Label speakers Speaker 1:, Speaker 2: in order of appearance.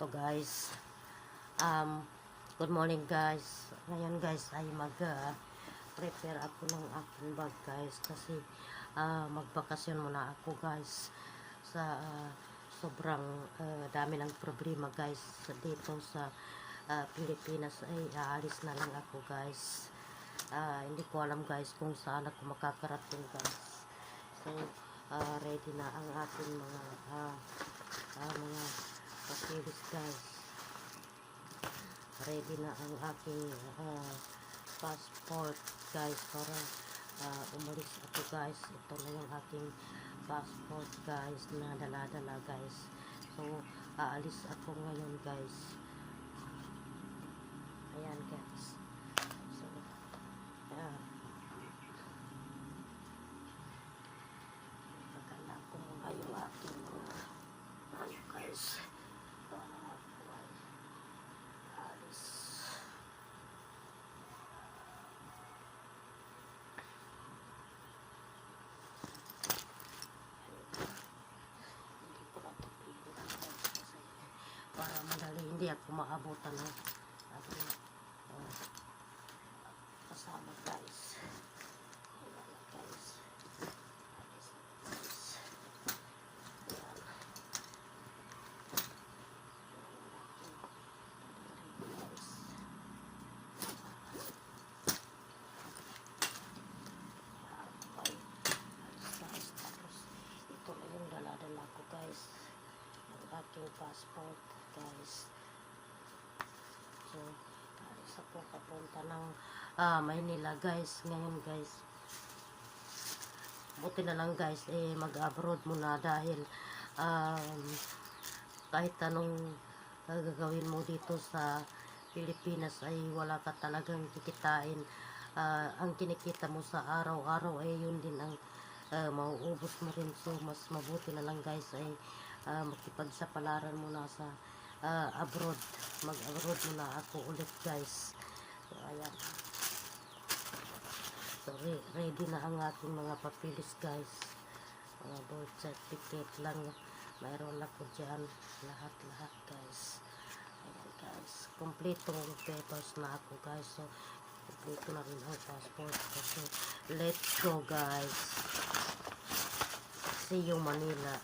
Speaker 1: to guys. Good morning guys. Ngayon guys ay prepare ako ng aking bag guys kasi magbakasyon muna ako guys sa sobrang dami ng problema guys dito sa Pilipinas. Ay aalis na lang ako guys. Hindi ko alam guys kung saan ako makakarating guys. So ready na ang ating mga papilis guys. Ready na ang aking passport guys para umalis ako guys. Ito na yung aking passport guys na dala-dala guys. So aalis ako ngayon guys. Ayan guys. So ayan. Pagkala ko muna yung aking mga guys. Para madali hindi ako maabutan ng ating kasama guys. Ayan guys. Ito na yung dala-dala ko guys. Ang aking passport guys. So alis ako papunta ng Maynila guys ngayon guys. Buti na lang guys mag-abroad muna dahil kahit anong gagawin mo dito sa Pilipinas ay wala ka talagang kikitain. Ang kinikita mo sa araw-araw ay yun din ang mauubos mo rin. So mas mabuti na lang guys ay makipagsapalaran muna sa abroad. Mag-abroad muna ako ulit guys. So ayan. So ready na ang ating mga papilis guys. Mga birth certificate lang mayroon ako dyan. Lahat guys. Ayan guys. Kompletong papers na ako guys. So kompleto na rin ang passport ko. So let's go guys. See you Manila.